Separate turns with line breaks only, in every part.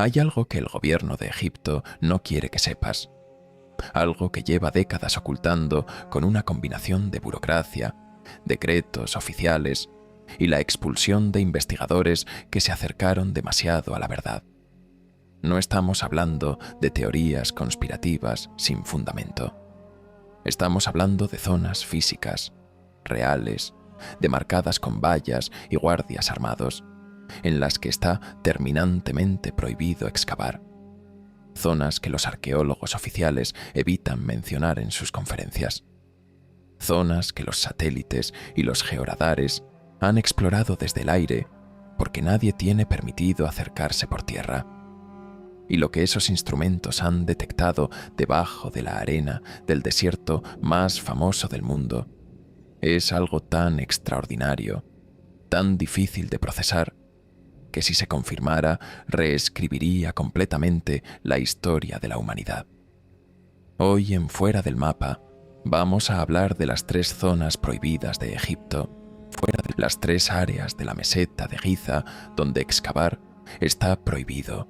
Hay algo que el gobierno de Egipto no quiere que sepas, algo que lleva décadas ocultando con una combinación de burocracia, decretos oficiales y la expulsión de investigadores que se acercaron demasiado a la verdad. No estamos hablando de teorías conspirativas sin fundamento. Estamos hablando de zonas físicas, reales, demarcadas con vallas y guardias armados, en las que está terminantemente prohibido excavar. Zonas que los arqueólogos oficiales evitan mencionar en sus conferencias. Zonas que los satélites y los georadares han explorado desde el aire porque nadie tiene permitido acercarse por tierra. Y lo que esos instrumentos han detectado debajo de la arena del desierto más famoso del mundo es algo tan extraordinario, tan difícil de procesar, que si se confirmara reescribiría completamente la historia de la humanidad. Hoy en Fuera del Mapa vamos a hablar de las 3 zonas prohibidas de Egipto, fuera de las 3 áreas de la meseta de Giza donde excavar está prohibido,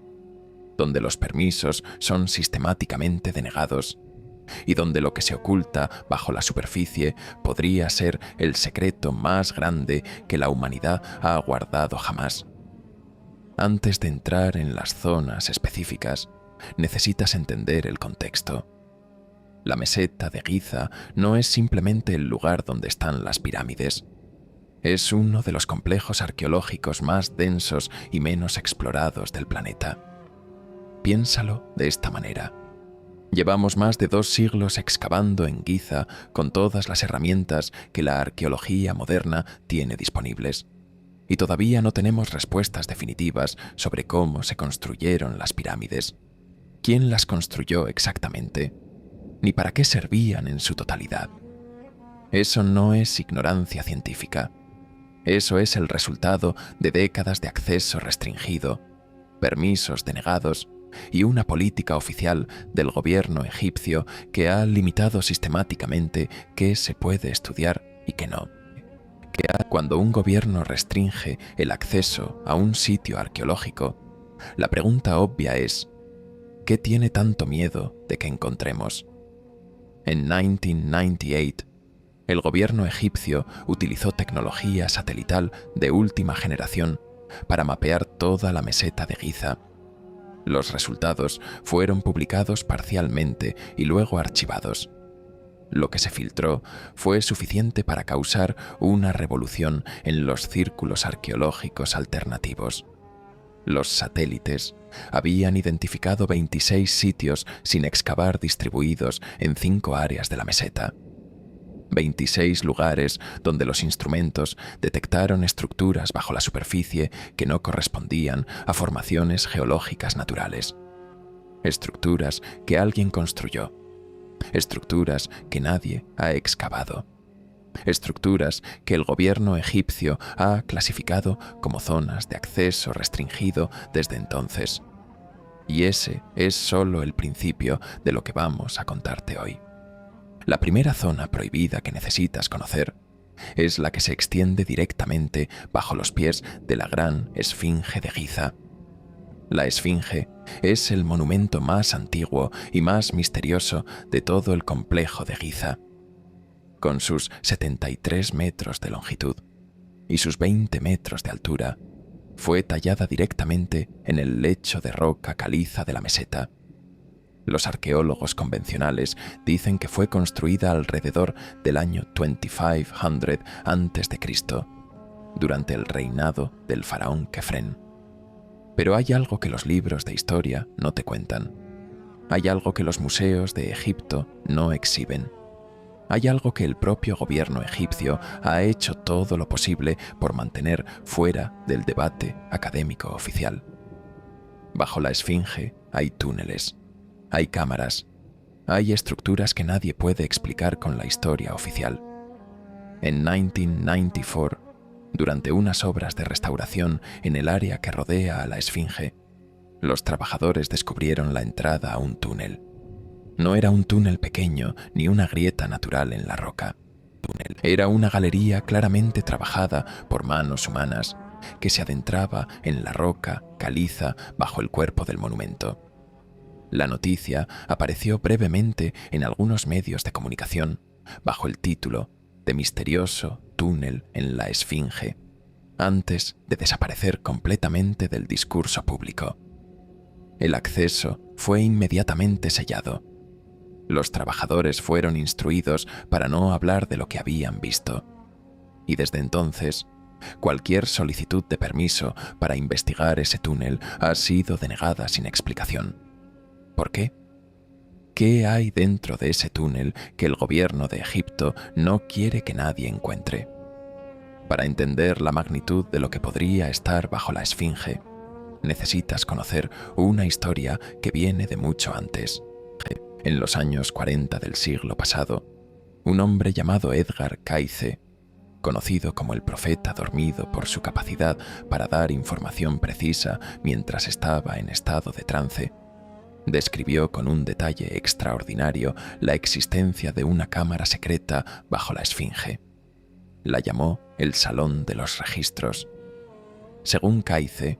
donde los permisos son sistemáticamente denegados y donde lo que se oculta bajo la superficie podría ser el secreto más grande que la humanidad ha guardado jamás. Antes de entrar en las zonas específicas, necesitas entender el contexto. La meseta de Giza no es simplemente el lugar donde están las pirámides. Es uno de los complejos arqueológicos más densos y menos explorados del planeta. Piénsalo de esta manera. Llevamos más de 2 siglos excavando en Giza con todas las herramientas que la arqueología moderna tiene disponibles. Y todavía no tenemos respuestas definitivas sobre cómo se construyeron las pirámides, quién las construyó exactamente, ni para qué servían en su totalidad. Eso no es ignorancia científica. Eso es el resultado de décadas de acceso restringido, permisos denegados y una política oficial del gobierno egipcio que ha limitado sistemáticamente qué se puede estudiar y qué no. Cuando un gobierno restringe el acceso a un sitio arqueológico, la pregunta obvia es, ¿qué tiene tanto miedo de que encontremos? En 1998, el gobierno egipcio utilizó tecnología satelital de última generación para mapear toda la meseta de Giza. Los resultados fueron publicados parcialmente y luego archivados. Lo que se filtró fue suficiente para causar una revolución en los círculos arqueológicos alternativos. Los satélites habían identificado 26 sitios sin excavar distribuidos en 5 áreas de la meseta. 26 lugares donde los instrumentos detectaron estructuras bajo la superficie que no correspondían a formaciones geológicas naturales. Estructuras que alguien construyó. Estructuras que nadie ha excavado. Estructuras que el gobierno egipcio ha clasificado como zonas de acceso restringido desde entonces. Y ese es solo el principio de lo que vamos a contarte hoy. La primera zona prohibida que necesitas conocer es la que se extiende directamente bajo los pies de la gran Esfinge de Giza. La Esfinge es el monumento más antiguo y más misterioso de todo el complejo de Giza. Con sus 73 metros de longitud y sus 20 metros de altura, fue tallada directamente en el lecho de roca caliza de la meseta. Los arqueólogos convencionales dicen que fue construida alrededor del año 2500 a.C., durante el reinado del faraón Kefren. Pero hay algo que los libros de historia no te cuentan. Hay algo que los museos de Egipto no exhiben. Hay algo que el propio gobierno egipcio ha hecho todo lo posible por mantener fuera del debate académico oficial. Bajo la Esfinge hay túneles, hay cámaras, hay estructuras que nadie puede explicar con la historia oficial. En 1994, durante unas obras de restauración en el área que rodea a la Esfinge, los trabajadores descubrieron la entrada a un túnel. No era un túnel pequeño ni una grieta natural en la roca. Era una galería claramente trabajada por manos humanas que se adentraba en la roca caliza bajo el cuerpo del monumento. La noticia apareció brevemente en algunos medios de comunicación bajo el título de Misterioso túnel en la Esfinge, antes de desaparecer completamente del discurso público. El acceso fue inmediatamente sellado. Los trabajadores fueron instruidos para no hablar de lo que habían visto, y desde entonces, cualquier solicitud de permiso para investigar ese túnel ha sido denegada sin explicación. ¿Por qué? ¿Qué hay dentro de ese túnel que el gobierno de Egipto no quiere que nadie encuentre? Para entender la magnitud de lo que podría estar bajo la Esfinge, necesitas conocer una historia que viene de mucho antes. En los años 40 del siglo pasado, un hombre llamado Edgar Cayce, conocido como el profeta dormido por su capacidad para dar información precisa mientras estaba en estado de trance, describió con un detalle extraordinario la existencia de una cámara secreta bajo la Esfinge. La llamó el Salón de los Registros. Según Cayce,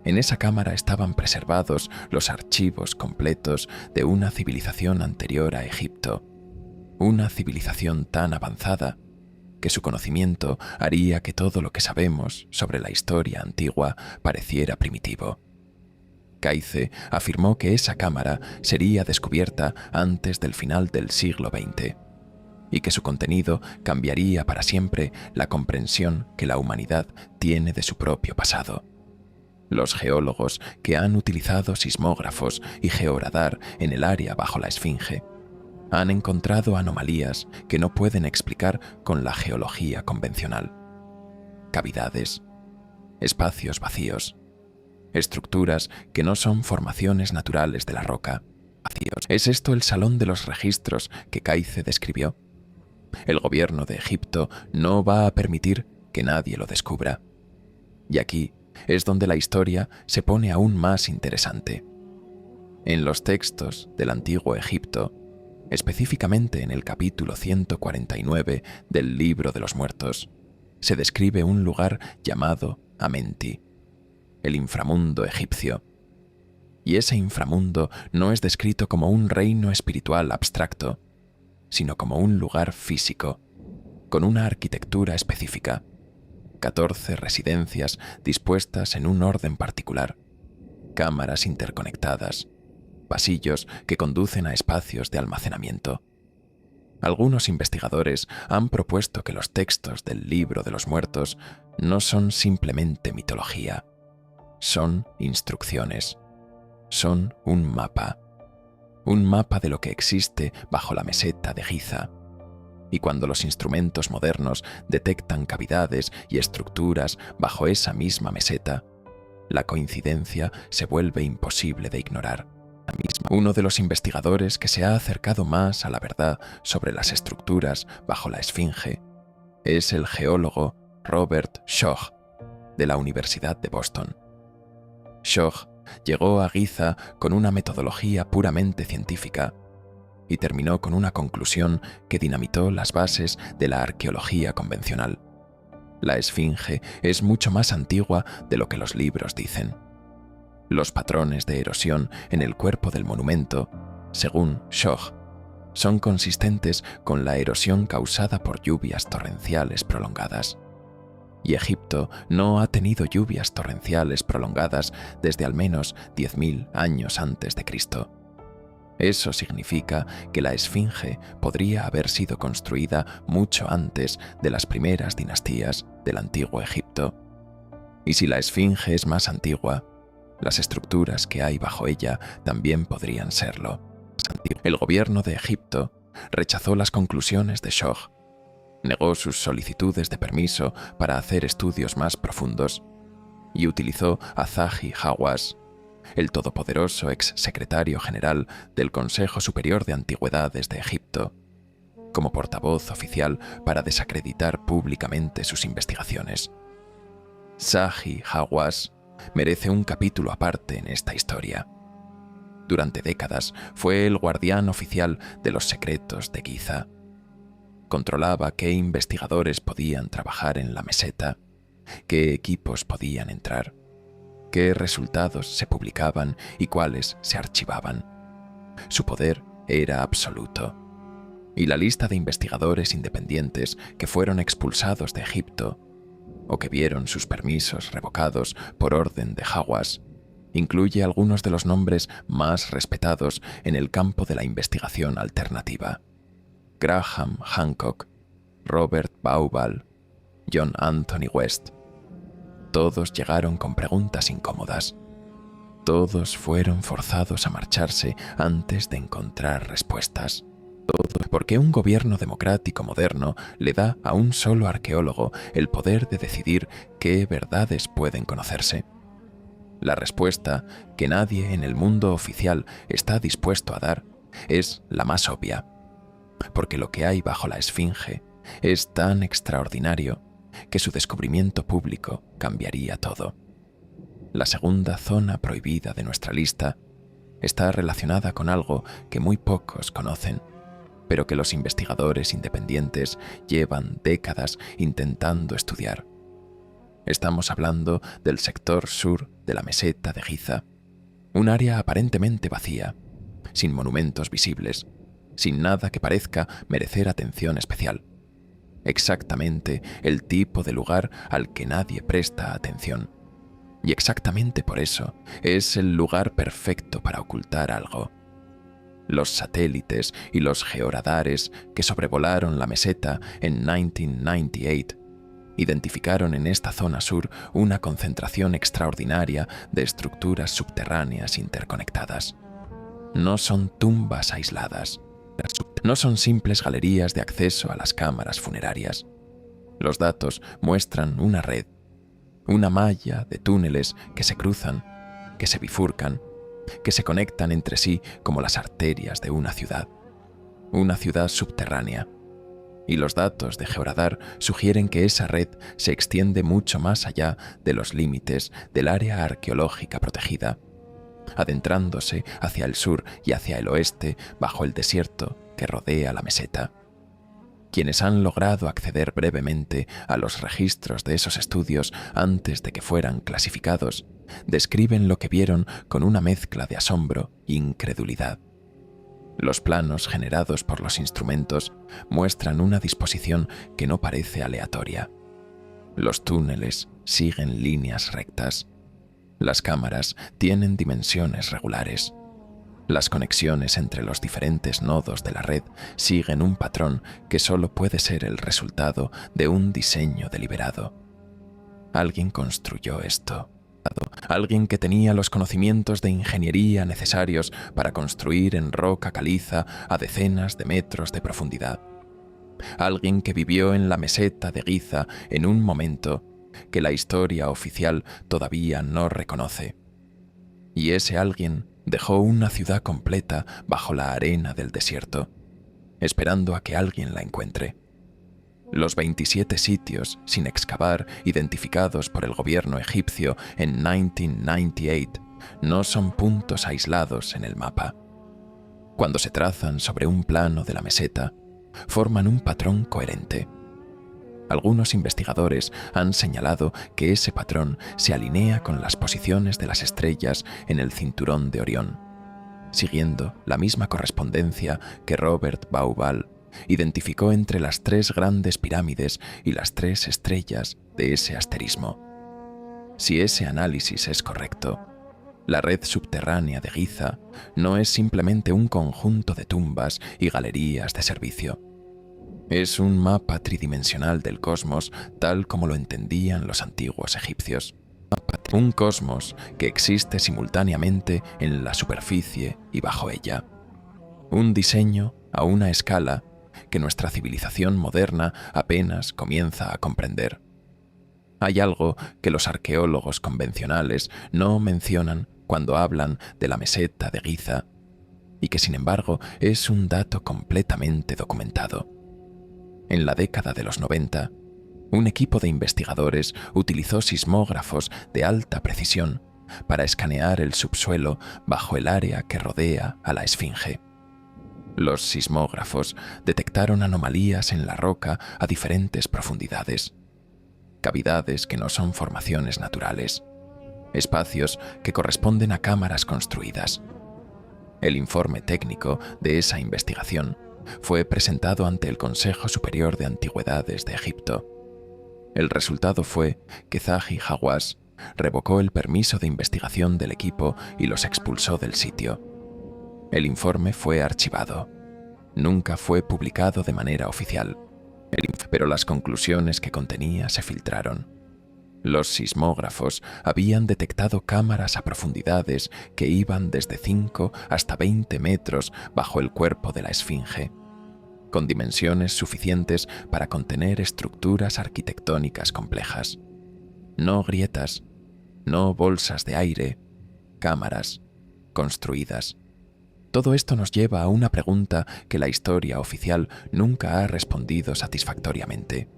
en esa cámara estaban preservados los archivos completos de una civilización anterior a Egipto, una civilización tan avanzada que su conocimiento haría que todo lo que sabemos sobre la historia antigua pareciera primitivo. Cayce afirmó que esa cámara sería descubierta antes del final del siglo XX y que su contenido cambiaría para siempre la comprensión que la humanidad tiene de su propio pasado. Los geólogos que han utilizado sismógrafos y georadar en el área bajo la Esfinge han encontrado anomalías que no pueden explicar con la geología convencional. Cavidades, espacios vacíos, estructuras que no son formaciones naturales de la roca. Vacíos. ¿Es esto el Salón de los Registros que Cayce describió? El gobierno de Egipto no va a permitir que nadie lo descubra. Y aquí es donde la historia se pone aún más interesante. En los textos del antiguo Egipto, específicamente en el capítulo 149 del Libro de los Muertos, se describe un lugar llamado Amenti, el inframundo egipcio. Y ese inframundo no es descrito como un reino espiritual abstracto, sino como un lugar físico, con una arquitectura específica, 14 residencias dispuestas en un orden particular, cámaras interconectadas, pasillos que conducen a espacios de almacenamiento. Algunos investigadores han propuesto que los textos del Libro de los Muertos no son simplemente mitología, son instrucciones, son un mapa de lo que existe bajo la meseta de Giza. Y cuando los instrumentos modernos detectan cavidades y estructuras bajo esa misma meseta, la coincidencia se vuelve imposible de ignorar. Uno de los investigadores que se ha acercado más a la verdad sobre las estructuras bajo la Esfinge es el geólogo Robert Schoch, de la Universidad de Boston. Schoch llegó a Giza con una metodología puramente científica y terminó con una conclusión que dinamitó las bases de la arqueología convencional. La Esfinge es mucho más antigua de lo que los libros dicen. Los patrones de erosión en el cuerpo del monumento, según Schoch, son consistentes con la erosión causada por lluvias torrenciales prolongadas. Y Egipto no ha tenido lluvias torrenciales prolongadas desde al menos 10.000 años antes de Cristo. Eso significa que la Esfinge podría haber sido construida mucho antes de las primeras dinastías del antiguo Egipto. Y si la Esfinge es más antigua, las estructuras que hay bajo ella también podrían serlo. El gobierno de Egipto rechazó las conclusiones de Schoch, negó sus solicitudes de permiso para hacer estudios más profundos y utilizó a Zahi Hawass, el todopoderoso ex secretario general del Consejo Superior de Antigüedades de Egipto, como portavoz oficial para desacreditar públicamente sus investigaciones. Zahi Hawass merece un capítulo aparte en esta historia. Durante décadas fue el guardián oficial de los secretos de Giza. Controlaba qué investigadores podían trabajar en la meseta qué equipos podían entrar, qué resultados se publicaban y cuáles se archivaban. Su poder era absoluto. Y la lista de investigadores independientes que fueron expulsados de Egipto o que vieron sus permisos revocados por orden de Hawass incluye algunos de los nombres más respetados en el campo de la investigación alternativa: Graham Hancock, Robert Bauval, John Anthony West. Todos llegaron con preguntas incómodas. Todos fueron forzados a marcharse antes de encontrar respuestas. ¿Por qué un gobierno democrático moderno le da a un solo arqueólogo el poder de decidir qué verdades pueden conocerse? La respuesta que nadie en el mundo oficial está dispuesto a dar es la más obvia, porque lo que hay bajo la Esfinge es tan extraordinario que su descubrimiento público cambiaría todo. La segunda zona prohibida de nuestra lista está relacionada con algo que muy pocos conocen, pero que los investigadores independientes llevan décadas intentando estudiar. Estamos hablando del sector sur de la meseta de Giza, un área aparentemente vacía, sin monumentos visibles, sin nada que parezca merecer atención especial. Exactamente el tipo de lugar al que nadie presta atención. Y exactamente por eso es el lugar perfecto para ocultar algo. Los satélites y los georadares que sobrevolaron la meseta en 1998 identificaron en esta zona sur una concentración extraordinaria de estructuras subterráneas interconectadas. No son tumbas aisladas, no son simples galerías de acceso a las cámaras funerarias. Los datos muestran una red, una malla de túneles que se cruzan, que se bifurcan, que se conectan entre sí como las arterias de una ciudad subterránea. Y los datos de Georadar sugieren que esa red se extiende mucho más allá de los límites del área arqueológica protegida, adentrándose hacia el sur y hacia el oeste bajo el desierto que rodea la meseta. Quienes han logrado acceder brevemente a los registros de esos estudios antes de que fueran clasificados, describen lo que vieron con una mezcla de asombro e incredulidad. Los planos generados por los instrumentos muestran una disposición que no parece aleatoria. Los túneles siguen líneas rectas. Las cámaras tienen dimensiones regulares. Las conexiones entre los diferentes nodos de la red siguen un patrón que solo puede ser el resultado de un diseño deliberado. Alguien construyó esto. Alguien que tenía los conocimientos de ingeniería necesarios para construir en roca caliza a decenas de metros de profundidad. Alguien que vivió en la meseta de Giza en un momento que la historia oficial todavía no reconoce. Y ese alguien dejó una ciudad completa bajo la arena del desierto, esperando a que alguien la encuentre. Los 27 sitios sin excavar identificados por el gobierno egipcio en 1998 no son puntos aislados en el mapa. Cuando se trazan sobre un plano de la meseta, forman un patrón coherente. Algunos investigadores han señalado que ese patrón se alinea con las posiciones de las estrellas en el cinturón de Orión, siguiendo la misma correspondencia que Robert Bauval identificó entre las 3 grandes pirámides y las 3 estrellas de ese asterismo. Si ese análisis es correcto, la red subterránea de Giza no es simplemente un conjunto de tumbas y galerías de servicio. Es un mapa tridimensional del cosmos tal como lo entendían los antiguos egipcios. Un cosmos que existe simultáneamente en la superficie y bajo ella. Un diseño a una escala que nuestra civilización moderna apenas comienza a comprender. Hay algo que los arqueólogos convencionales no mencionan cuando hablan de la meseta de Giza, y que sin embargo es un dato completamente documentado. En la década de los 90, un equipo de investigadores utilizó sismógrafos de alta precisión para escanear el subsuelo bajo el área que rodea a la Esfinge. Los sismógrafos detectaron anomalías en la roca a diferentes profundidades. cavidades que no son formaciones naturales, espacios que corresponden a cámaras construidas. El informe técnico de esa investigación fue presentado ante el Consejo Superior de Antigüedades de Egipto. El resultado fue que Zahi Hawass revocó el permiso de investigación del equipo y los expulsó del sitio. El informe fue archivado. Nunca fue publicado de manera oficial, pero las conclusiones que contenía se filtraron. Los sismógrafos habían detectado cámaras a profundidades que iban desde 5 hasta 20 metros bajo el cuerpo de la esfinge, con dimensiones suficientes para contener estructuras arquitectónicas complejas. No grietas, no bolsas de aire, cámaras construidas. Todo esto nos lleva a una pregunta que la historia oficial nunca ha respondido satisfactoriamente.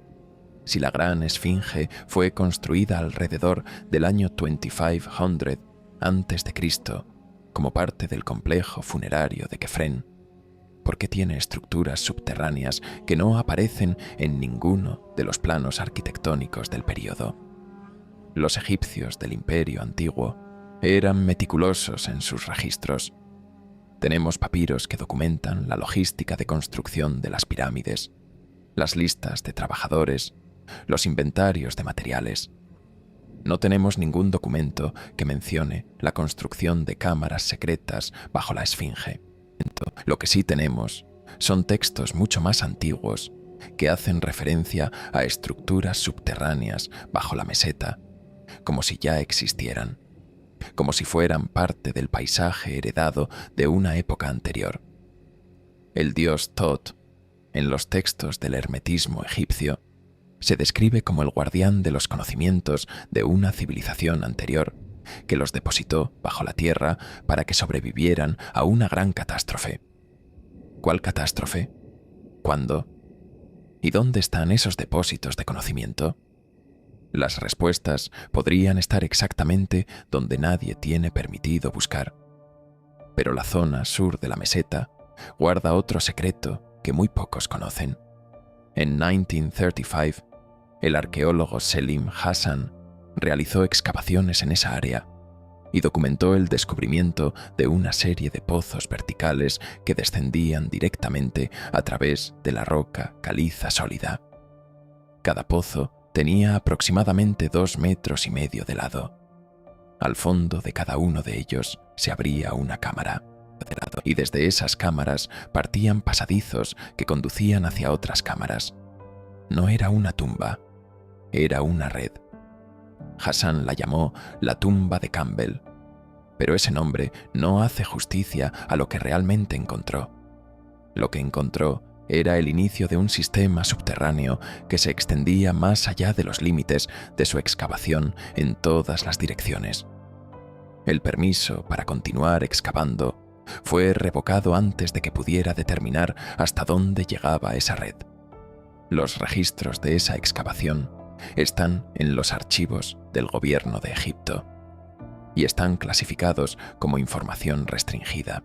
Si la gran esfinge fue construida alrededor del año 2500 a.C. como parte del complejo funerario de Kefren, ¿por qué tiene estructuras subterráneas que no aparecen en ninguno de los planos arquitectónicos del período? Los egipcios del Imperio Antiguo eran meticulosos en sus registros. Tenemos papiros que documentan la logística de construcción de las pirámides, las listas de trabajadores, los inventarios de materiales. No tenemos ningún documento que mencione la construcción de cámaras secretas bajo la esfinge. Lo que sí tenemos son textos mucho más antiguos que hacen referencia a estructuras subterráneas bajo la meseta, como si ya existieran, como si fueran parte del paisaje heredado de una época anterior. El dios Thoth, en los textos del hermetismo egipcio, se describe como el guardián de los conocimientos de una civilización anterior que los depositó bajo la tierra para que sobrevivieran a una gran catástrofe. ¿Cuál catástrofe? ¿Cuándo? ¿Y dónde están esos depósitos de conocimiento? Las respuestas podrían estar exactamente donde nadie tiene permitido buscar. Pero la zona sur de la meseta guarda otro secreto que muy pocos conocen. En 1935, el arqueólogo Selim Hassan realizó excavaciones en esa área y documentó el descubrimiento de una serie de pozos verticales que descendían directamente a través de la roca caliza sólida. Cada pozo tenía aproximadamente 2,5 metros de lado. Al fondo de cada uno de ellos se abría una cámara, y desde esas cámaras partían pasadizos que conducían hacia otras cámaras. No era una tumba, era una red. Hassan la llamó la tumba de Campbell, pero ese nombre no hace justicia a lo que realmente encontró. Lo que encontró era el inicio de un sistema subterráneo que se extendía más allá de los límites de su excavación en todas las direcciones. El permiso para continuar excavando fue revocado antes de que pudiera determinar hasta dónde llegaba esa red. Los registros de esa excavación están en los archivos del gobierno de Egipto y están clasificados como información restringida.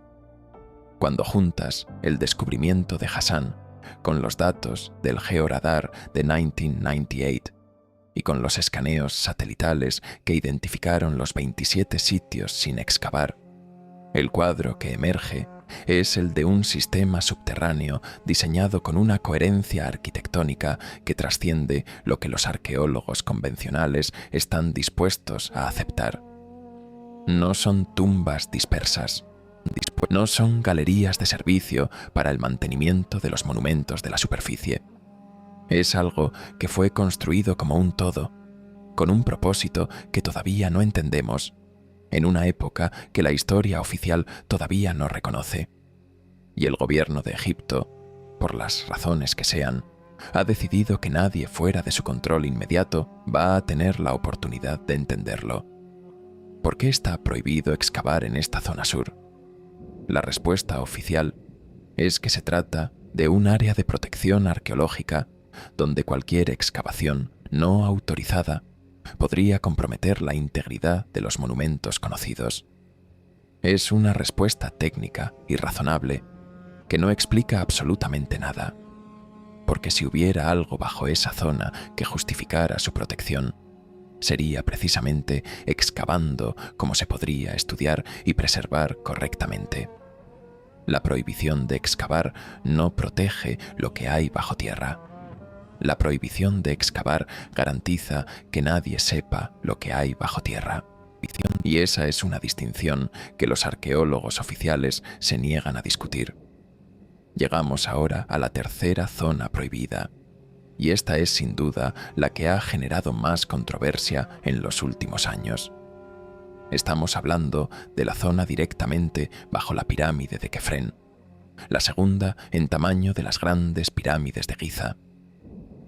Cuando juntas el descubrimiento de Hassan con los datos del georadar de 1998 y con los escaneos satelitales que identificaron los 27 sitios sin excavar, el cuadro que emerge es el de un sistema subterráneo diseñado con una coherencia arquitectónica que trasciende lo que los arqueólogos convencionales están dispuestos a aceptar. No son tumbas dispersas, no son galerías de servicio para el mantenimiento de los monumentos de la superficie. Es algo que fue construido como un todo, con un propósito que todavía no entendemos, en una época que la historia oficial todavía no reconoce. Y el gobierno de Egipto, por las razones que sean, ha decidido que nadie fuera de su control inmediato va a tener la oportunidad de entenderlo. ¿Por qué está prohibido excavar en esta zona sur? La respuesta oficial es que se trata de un área de protección arqueológica donde cualquier excavación no autorizada podría comprometer la integridad de los monumentos conocidos. Es una respuesta técnica y razonable que no explica absolutamente nada. porque si hubiera algo bajo esa zona que justificara su protección, sería precisamente excavando como se podría estudiar y preservar correctamente. La prohibición de excavar no protege lo que hay bajo tierra. La prohibición de excavar garantiza que nadie sepa lo que hay bajo tierra. Y esa es una distinción que los arqueólogos oficiales se niegan a discutir. Llegamos ahora a la tercera zona prohibida, y esta es sin duda la que ha generado más controversia en los últimos años. Estamos hablando de la zona directamente bajo la pirámide de Kefren, la segunda en tamaño de las grandes pirámides de Giza.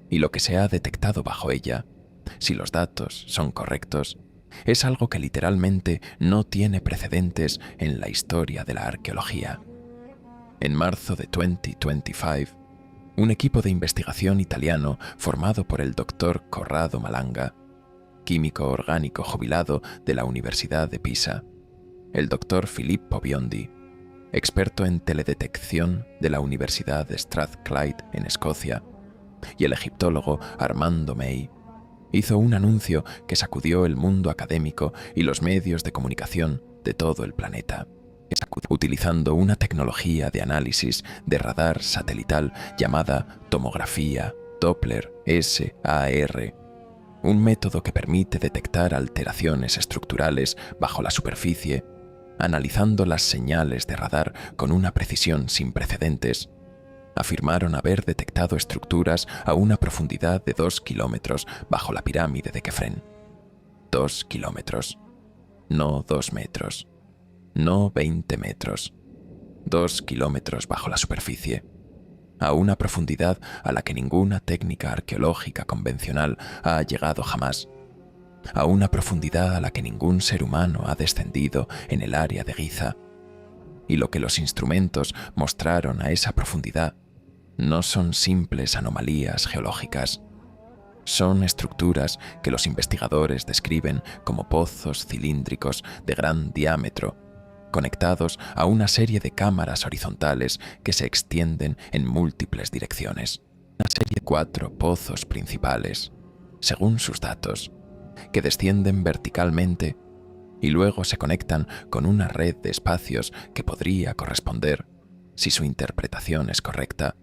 Y lo que se ha detectado bajo ella, si los datos son correctos, es algo que literalmente no tiene precedentes en la historia de la arqueología. En marzo de 2025, un equipo de investigación italiano formado por el doctor Corrado Malanga, químico orgánico jubilado de la Universidad de Pisa, el doctor Filippo Biondi, experto en teledetección de la Universidad de Strathclyde en Escocia, y el egiptólogo Armando May, hizo un anuncio que sacudió el mundo académico y los medios de comunicación de todo el planeta, utilizando una tecnología de análisis de radar satelital llamada tomografía Doppler SAR, un método que permite detectar alteraciones estructurales bajo la superficie, analizando las señales de radar con una precisión sin precedentes. Afirmaron haber detectado estructuras a una profundidad de 2 kilómetros bajo la pirámide de Kefren. 2 kilómetros, no 2 metros, no 20 metros. 2 kilómetros bajo la superficie, a una profundidad a la que ninguna técnica arqueológica convencional ha llegado jamás, a una profundidad a la que ningún ser humano ha descendido en el área de Giza. Y lo que los instrumentos mostraron a esa profundidad no son simples anomalías geológicas. Son estructuras que los investigadores describen como pozos cilíndricos de gran diámetro, conectados a una serie de cámaras horizontales que se extienden en múltiples direcciones. Una serie de 4 pozos principales, según sus datos, que descienden verticalmente y luego se conectan con una red de espacios que podría corresponder, si su interpretación es correcta,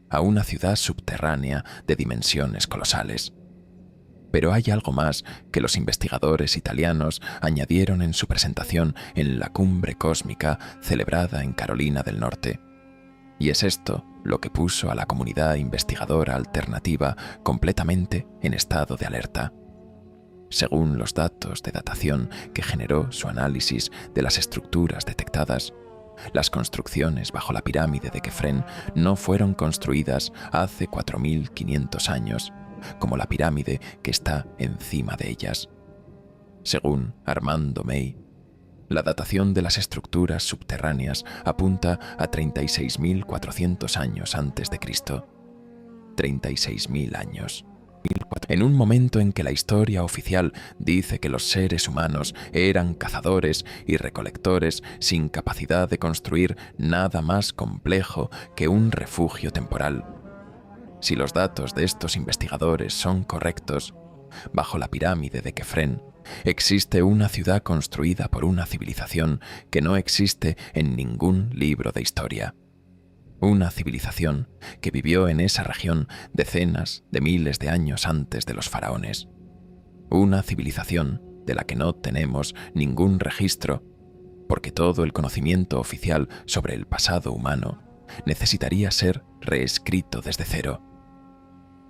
a una ciudad subterránea de dimensiones colosales. Pero hay algo más que los investigadores italianos añadieron en su presentación en la cumbre cósmica celebrada en Carolina del Norte. Y es esto lo que puso a la comunidad investigadora alternativa completamente en estado de alerta. Según los datos de datación que generó su análisis de las estructuras detectadas, las construcciones bajo la pirámide de Kefren no fueron construidas hace 4.500 años, como la pirámide que está encima de ellas. Según Armando May, la datación de las estructuras subterráneas apunta a 36.400 años antes de Cristo. 36.000 años. En un momento en que la historia oficial dice que los seres humanos eran cazadores y recolectores sin capacidad de construir nada más complejo que un refugio temporal. Si los datos de estos investigadores son correctos, bajo la pirámide de Kefren existe una ciudad construida por una civilización que no existe en ningún libro de historia. Una civilización que vivió en esa región decenas de miles de años antes de los faraones. Una civilización de la que no tenemos ningún registro, porque todo el conocimiento oficial sobre el pasado humano necesitaría ser reescrito desde cero.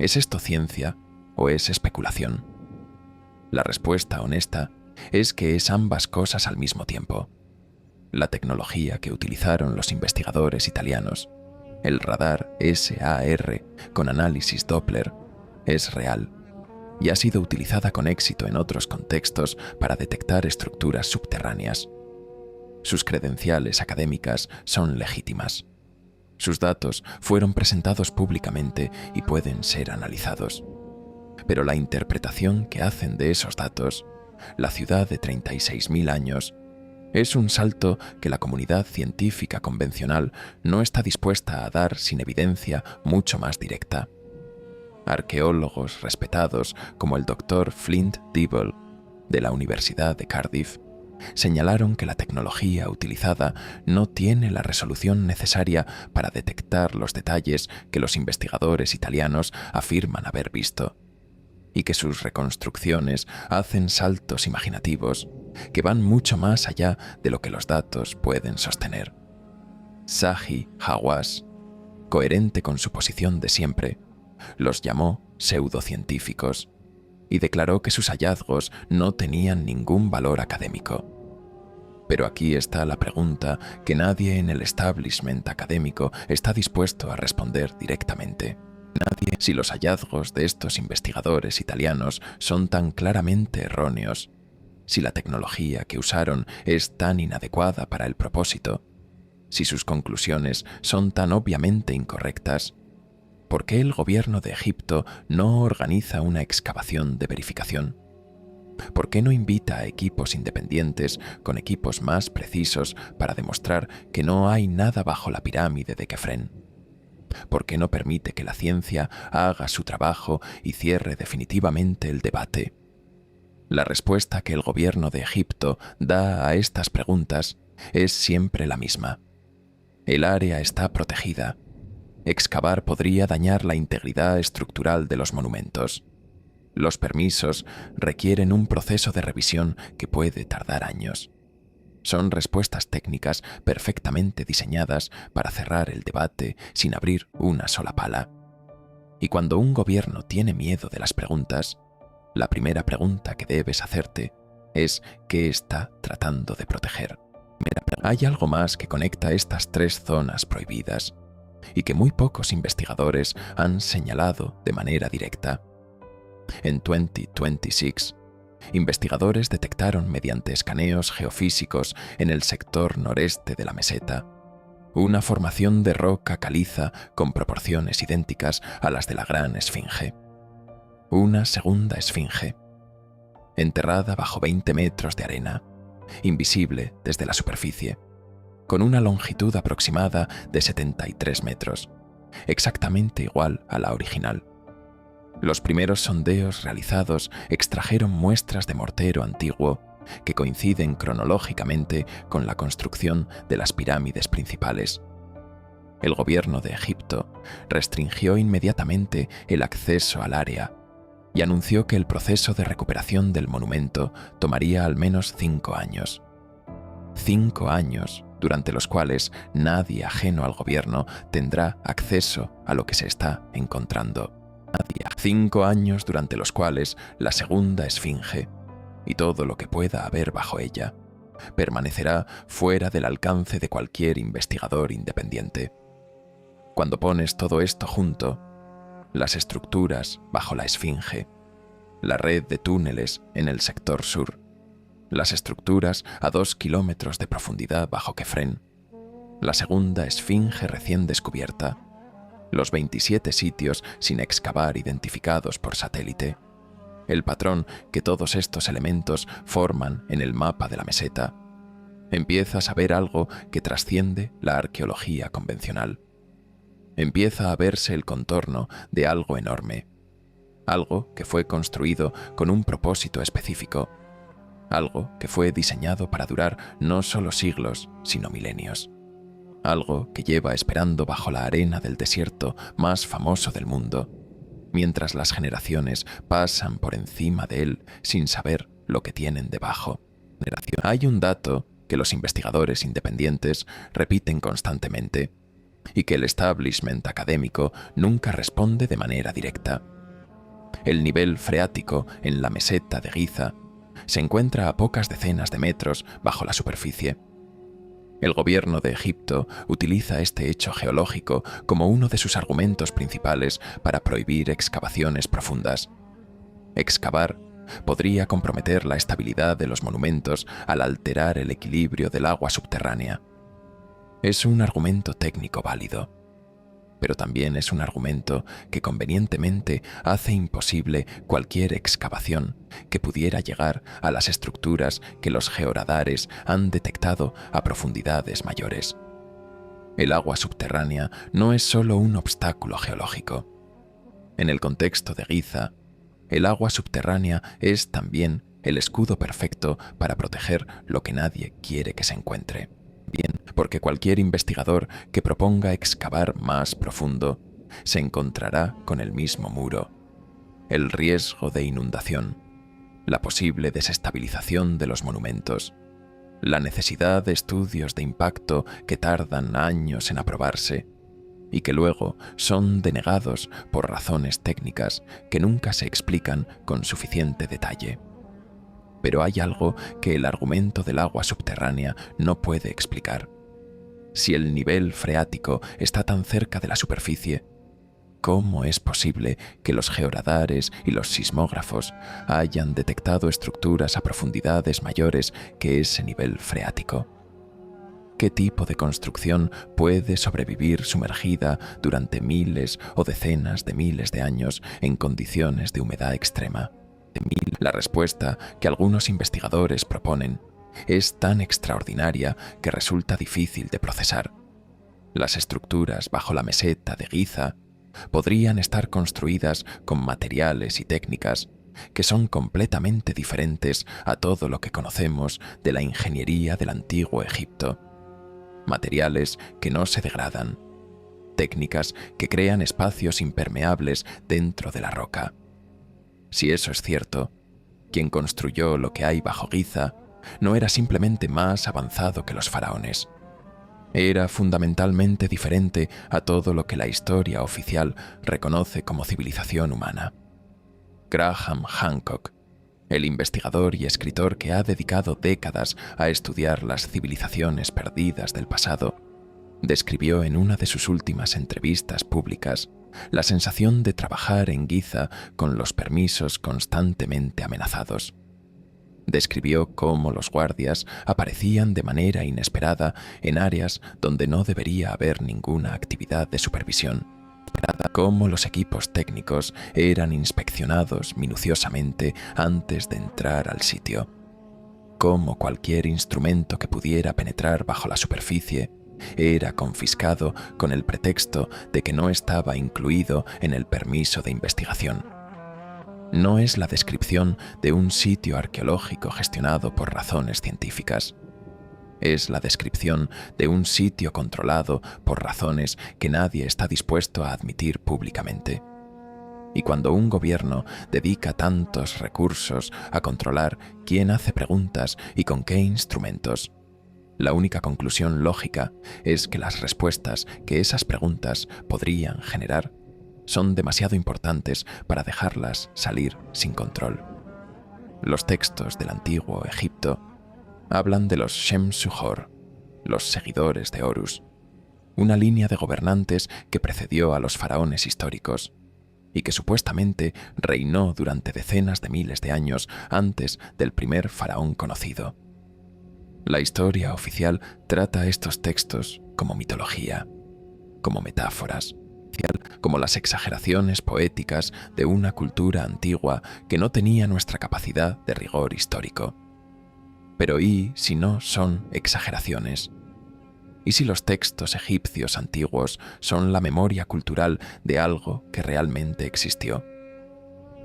¿Es esto ciencia o es especulación? La respuesta honesta es que es ambas cosas al mismo tiempo. La tecnología que utilizaron los investigadores italianos, el radar SAR con análisis Doppler, es real y ha sido utilizada con éxito en otros contextos para detectar estructuras subterráneas. Sus credenciales académicas son legítimas. Sus datos fueron presentados públicamente y pueden ser analizados. Pero la interpretación que hacen de esos datos, la ciudad de 36.000 años, Es un salto que la comunidad científica convencional no está dispuesta a dar sin evidencia mucho más directa. Arqueólogos respetados como el Dr. Flint Dibble, de la Universidad de Cardiff, señalaron que la tecnología utilizada no tiene la resolución necesaria para detectar los detalles que los investigadores italianos afirman haber visto, y que sus reconstrucciones hacen saltos imaginativos que van mucho más allá de lo que los datos pueden sostener. Zahi Hawass, coherente con su posición de siempre, los llamó pseudocientíficos y declaró que sus hallazgos no tenían ningún valor académico. Pero aquí está la pregunta que nadie en el establishment académico está dispuesto a responder directamente. Si los hallazgos de estos investigadores italianos son tan claramente erróneos, si la tecnología que usaron es tan inadecuada para el propósito, si sus conclusiones son tan obviamente incorrectas, ¿por qué el gobierno de Egipto no organiza una excavación de verificación? ¿Por qué no invita a equipos independientes con equipos más precisos para demostrar que no hay nada bajo la pirámide de Kefren? ¿Por qué no permite que la ciencia haga su trabajo y cierre definitivamente el debate? La respuesta que el gobierno de Egipto da a estas preguntas es siempre la misma. El área está protegida. Excavar podría dañar la integridad estructural de los monumentos. Los permisos requieren un proceso de revisión que puede tardar años. Son respuestas técnicas perfectamente diseñadas para cerrar el debate sin abrir una sola pala. Y cuando un gobierno tiene miedo de las preguntas, la primera pregunta que debes hacerte es ¿qué está tratando de proteger? Hay algo más que conecta estas tres zonas prohibidas y que muy pocos investigadores han señalado de manera directa. En 2026, investigadores detectaron mediante escaneos geofísicos en el sector noreste de la meseta una formación de roca caliza con proporciones idénticas a las de la Gran Esfinge. Una segunda esfinge, enterrada bajo 20 metros de arena, invisible desde la superficie, con una longitud aproximada de 73 metros, exactamente igual a la original. Los primeros sondeos realizados extrajeron muestras de mortero antiguo que coinciden cronológicamente con la construcción de las pirámides principales. El gobierno de Egipto restringió inmediatamente el acceso al área y anunció que el proceso de recuperación del monumento tomaría al menos 5 años. 5 años durante los cuales nadie ajeno al gobierno tendrá acceso a lo que se está encontrando. 5 años durante los cuales la segunda esfinge y todo lo que pueda haber bajo ella permanecerá fuera del alcance de cualquier investigador independiente. Cuando pones todo esto junto, las estructuras bajo la esfinge, la red de túneles en el sector sur, las estructuras a 2 kilómetros de profundidad bajo Kefren, la segunda esfinge recién descubierta, los 27 sitios sin excavar identificados por satélite, el patrón que todos estos elementos forman en el mapa de la meseta, empiezas a ver algo que trasciende la arqueología convencional. Empieza a verse el contorno de algo enorme, algo que fue construido con un propósito específico, algo que fue diseñado para durar no solo siglos, sino milenios. Algo que lleva esperando bajo la arena del desierto más famoso del mundo, mientras las generaciones pasan por encima de él sin saber lo que tienen debajo. Hay un dato que los investigadores independientes repiten constantemente y que el establishment académico nunca responde de manera directa. El nivel freático en la meseta de Giza se encuentra a pocas decenas de metros bajo la superficie. El gobierno de Egipto utiliza este hecho geológico como uno de sus argumentos principales para prohibir excavaciones profundas. Excavar podría comprometer la estabilidad de los monumentos al alterar el equilibrio del agua subterránea. Es un argumento técnico válido. pero también es un argumento que convenientemente hace imposible cualquier excavación que pudiera llegar a las estructuras que los georadares han detectado a profundidades mayores. El agua subterránea no es solo un obstáculo geológico. En el contexto de Giza, el agua subterránea es también el escudo perfecto para proteger lo que nadie quiere que se encuentre. Bien, porque cualquier investigador que proponga excavar más profundo se encontrará con el mismo muro: el riesgo de inundación, la posible desestabilización de los monumentos, la necesidad de estudios de impacto que tardan años en aprobarse y que luego son denegados por razones técnicas que nunca se explican con suficiente detalle. Pero hay algo que el argumento del agua subterránea no puede explicar. Si el nivel freático está tan cerca de la superficie, ¿cómo es posible que los georadares y los sismógrafos hayan detectado estructuras a profundidades mayores que ese nivel freático? ¿Qué tipo de construcción puede sobrevivir sumergida durante miles o decenas de miles de años en condiciones de humedad extrema? La respuesta que algunos investigadores proponen es tan extraordinaria que resulta difícil de procesar. Las estructuras bajo la meseta de Giza podrían estar construidas con materiales y técnicas que son completamente diferentes a todo lo que conocemos de la ingeniería del antiguo Egipto. Materiales que no se degradan, técnicas que crean espacios impermeables dentro de la roca. Si eso es cierto, quien construyó lo que hay bajo Giza no era simplemente más avanzado que los faraones. Era fundamentalmente diferente a todo lo que la historia oficial reconoce como civilización humana. Graham Hancock, el investigador y escritor que ha dedicado décadas a estudiar las civilizaciones perdidas del pasado, describió en una de sus últimas entrevistas públicas la sensación de trabajar en Giza con los permisos constantemente amenazados. Describió cómo los guardias aparecían de manera inesperada en áreas donde no debería haber ninguna actividad de supervisión, cómo los equipos técnicos eran inspeccionados minuciosamente antes de entrar al sitio, cómo cualquier instrumento que pudiera penetrar bajo la superficie era confiscado con el pretexto de que no estaba incluido en el permiso de investigación. No es la descripción de un sitio arqueológico gestionado por razones científicas. Es la descripción de un sitio controlado por razones que nadie está dispuesto a admitir públicamente. Y cuando un gobierno dedica tantos recursos a controlar quién hace preguntas y con qué instrumentos, la única conclusión lógica es que las respuestas que esas preguntas podrían generar son demasiado importantes para dejarlas salir sin control. Los textos del antiguo Egipto hablan de los Shem-Suhor, los seguidores de Horus, una línea de gobernantes que precedió a los faraones históricos y que supuestamente reinó durante decenas de miles de años antes del primer faraón conocido. La historia oficial trata estos textos como mitología, como metáforas, como las exageraciones poéticas de una cultura antigua que no tenía nuestra capacidad de rigor histórico. Pero ¿y si no son exageraciones? ¿Y si los textos egipcios antiguos son la memoria cultural de algo que realmente existió?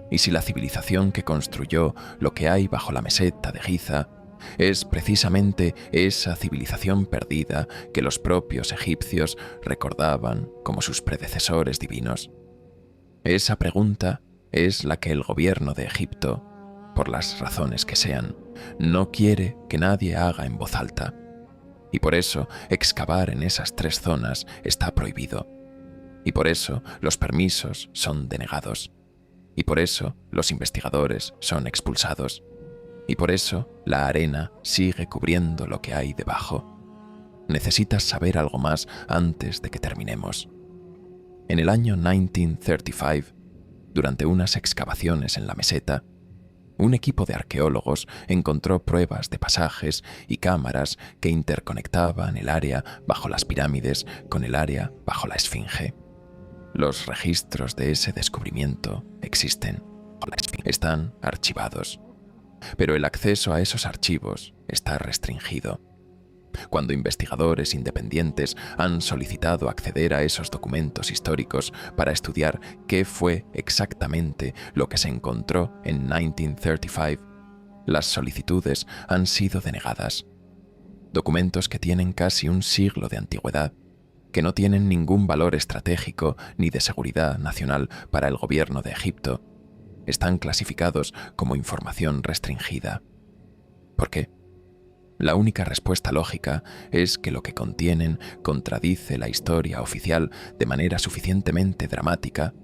¿Y si la civilización que construyó lo que hay bajo la meseta de Giza es precisamente esa civilización perdida que los propios egipcios recordaban como sus predecesores divinos? Esa pregunta es la que el gobierno de Egipto, por las razones que sean, no quiere que nadie haga en voz alta. Y por eso excavar en esas 3 zonas está prohibido. Y por eso los permisos son denegados. Y por eso los investigadores son expulsados. Y por eso la arena sigue cubriendo lo que hay debajo. Necesitas saber algo más antes de que terminemos. En el año 1935, durante unas excavaciones en la meseta, un equipo de arqueólogos encontró pruebas de pasajes y cámaras que interconectaban el área bajo las pirámides con el área bajo la Esfinge. Los registros de ese descubrimiento existen. Están archivados. Pero el acceso a esos archivos está restringido. Cuando investigadores independientes han solicitado acceder a esos documentos históricos para estudiar qué fue exactamente lo que se encontró en 1935, las solicitudes han sido denegadas. Documentos que tienen casi un siglo de antigüedad, que no tienen ningún valor estratégico ni de seguridad nacional para el gobierno de Egipto, están clasificados como información restringida. ¿Por qué? La única respuesta lógica es que lo que contienen contradice la historia oficial de manera suficientemente dramática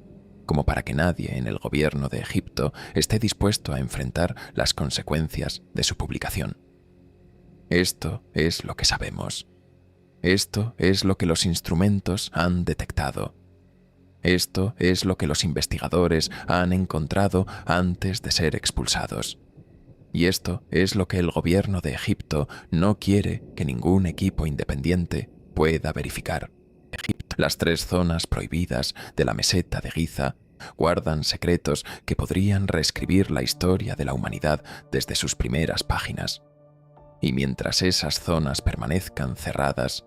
como para que nadie en el gobierno de Egipto esté dispuesto a enfrentar las consecuencias de su publicación. Esto es lo que sabemos. Esto es lo que los instrumentos han detectado. Esto es lo que los investigadores han encontrado antes de ser expulsados. Y esto es lo que el gobierno de Egipto no quiere que ningún equipo independiente pueda verificar. Las 3 zonas prohibidas de la meseta de Giza guardan secretos que podrían reescribir la historia de la humanidad desde sus primeras páginas. Y mientras esas zonas permanezcan cerradas,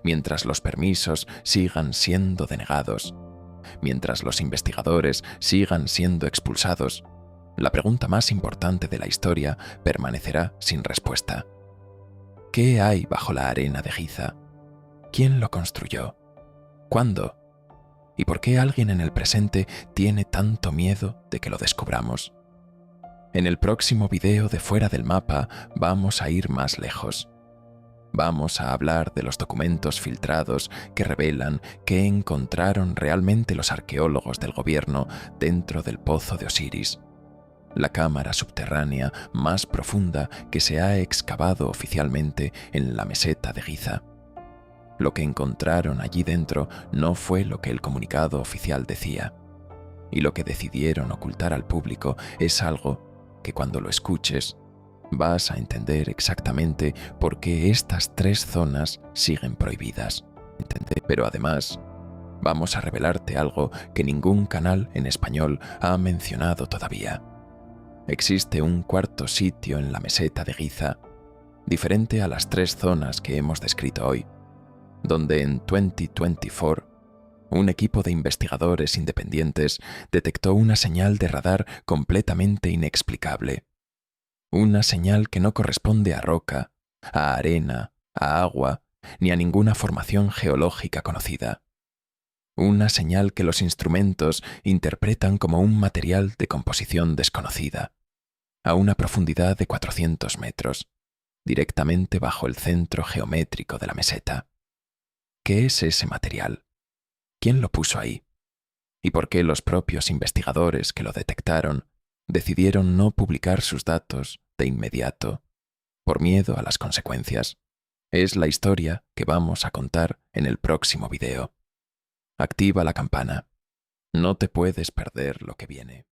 mientras los permisos sigan siendo denegados, mientras los investigadores sigan siendo expulsados, la pregunta más importante de la historia permanecerá sin respuesta. ¿Qué hay bajo la arena de Giza? ¿Quién lo construyó? ¿Cuándo? ¿Y por qué alguien en el presente tiene tanto miedo de que lo descubramos? En el próximo video de Fuera del Mapa vamos a ir más lejos. Vamos a hablar de los documentos filtrados que revelan qué encontraron realmente los arqueólogos del gobierno dentro del pozo de Osiris, la cámara subterránea más profunda que se ha excavado oficialmente en la meseta de Giza. Lo que encontraron allí dentro no fue lo que el comunicado oficial decía, y lo que decidieron ocultar al público es algo que cuando lo escuches vas a entender exactamente por qué estas 3 zonas siguen prohibidas. Pero además, vamos a revelarte algo que ningún canal en español ha mencionado todavía. Existe un 4º sitio en la meseta de Giza, diferente a las 3 zonas que hemos descrito hoy, donde en 2024 un equipo de investigadores independientes detectó una señal de radar completamente inexplicable. Una señal que no corresponde a roca, a arena, a agua, ni a ninguna formación geológica conocida. Una señal que los instrumentos interpretan como un material de composición desconocida, a una profundidad de 400 metros, directamente bajo el centro geométrico de la meseta. ¿Qué es ese material? ¿Quién lo puso ahí? ¿Y por qué los propios investigadores que lo detectaron decidieron no publicar sus datos de inmediato, por miedo a las consecuencias? Es la historia que vamos a contar en el próximo video. Activa la campana. No te puedes perder lo que viene.